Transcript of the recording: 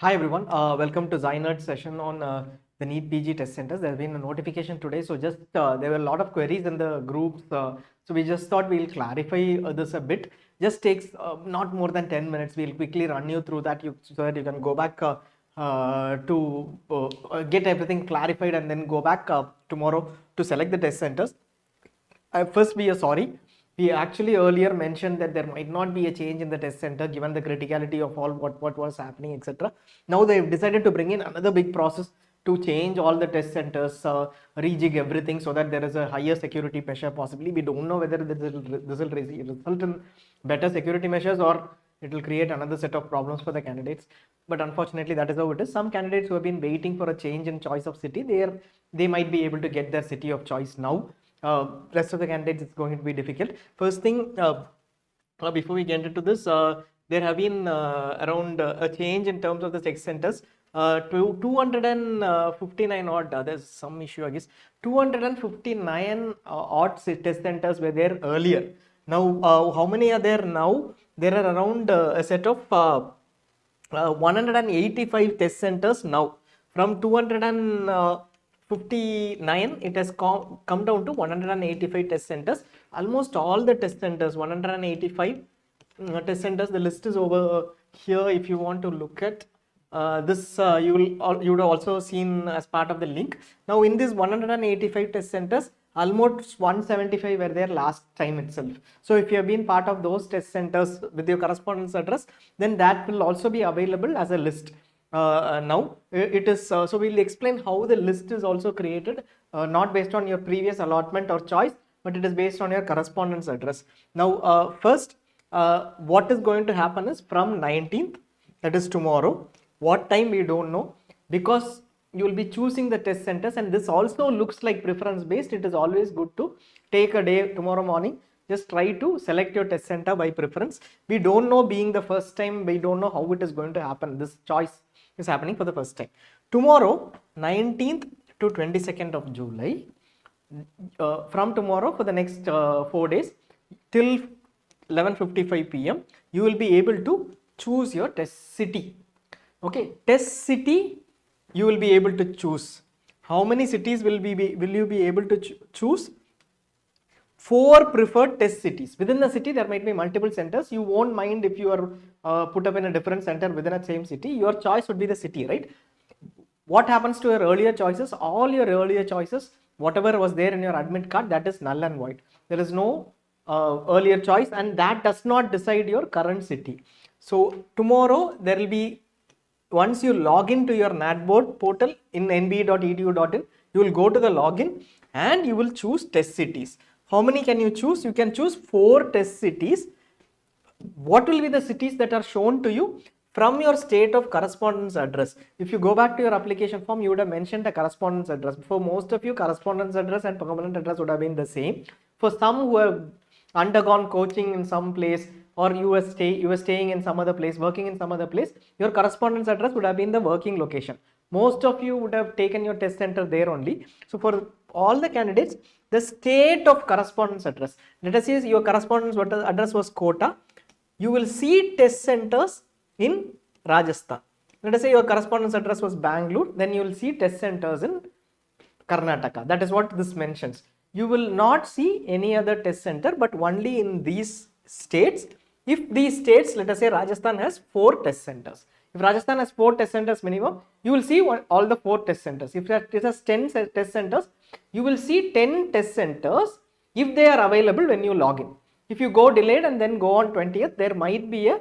Hi everyone, welcome to ZyNerd session on the NEET PG test centers. There has been a notification today, so just there were a lot of queries in the groups, so we just thought we'll clarify this a bit. Just takes not more than 10 minutes. We'll quickly run you through that so that you can go back to get everything clarified and then go back tomorrow to select the test centers. First, we are sorry. We actually earlier mentioned that there might not be a change in the test center given the criticality of all what was happening, etc. Now they've decided to bring in another big process to change all the test centers, rejig everything so that there is a higher security measure possibly. We don't know whether this will result in better security measures or it will create another set of problems for the candidates. But unfortunately, that is how it is. Some candidates who have been waiting for a change in choice of city, they might be able to get their city of choice now. Rest of the candidates, it's going to be difficult. First thing, before we get into this, there have been around a change in terms of the test centers. To 259 odd, there's some issue I guess, 259 odd test centers were there earlier. Now, how many are there now? There are around a set of 185 test centers now. From 259, it has come down to 185 test centers. Almost all the test centers, 185 test centers. The list is over here if you want to look at. This you would have also seen as part of the link. Now in this 185 test centers, almost 175 were there last time itself. So if you have been part of those test centers with your correspondence address, then that will also be available as a list. Now it is so we'll explain how the list is also created, not based on your previous allotment or choice, but it is based on your correspondence address. Now first, what is going to happen is from 19th, that is tomorrow. What time we don't know, because you will be choosing the test centers, and this also looks like preference based. It is always good to take a day tomorrow morning, just try to select your test center by preference. We don't know, being the first time, we don't know how it is going to happen. This choice is happening for the first time. Tomorrow, 19th to 22nd of July, from tomorrow for the next 4 days till 11:55 p.m. you will be able to choose your test city. Okay, test city you will be able to choose. How many cities will you be able to choose? 4 preferred test cities. Within the city there might be multiple centers. You won't mind if you are put up in a different center within a same city. Your choice would be the city, right? What happens to your earlier choices? All your earlier choices, whatever was there in your admit card, that is null and void. There is no earlier choice, and that does not decide your current city. So tomorrow there will be, once you log into your NATBoard portal in nbe.edu.in, you will go to the login and you will choose test cities. How many can you choose? You can choose 4 test cities. What will be the cities that are shown to you? From your state of correspondence address. If you go back to your application form, you would have mentioned the correspondence address. For most of you, correspondence address and permanent address would have been the same. For some who have undergone coaching in some place, or you were staying in some other place, working in some other place, your correspondence address would have been the working location. Most of you would have taken your test center there only. So for all the candidates, the state of correspondence address, let us say your correspondence address was Kota, you will see test centers in Rajasthan. Let us say your correspondence address was Bangalore, then you will see test centers in Karnataka. That is what this mentions. You will not see any other test center, but only in these states. If these states, let us say Rajasthan has 4 test centers. If Rajasthan has 4 test centers minimum, you will see all the 4 test centers. If it has 10 test centers, you will see 10 test centers if they are available when you log in. If you go delayed and then go on 20th, there might be a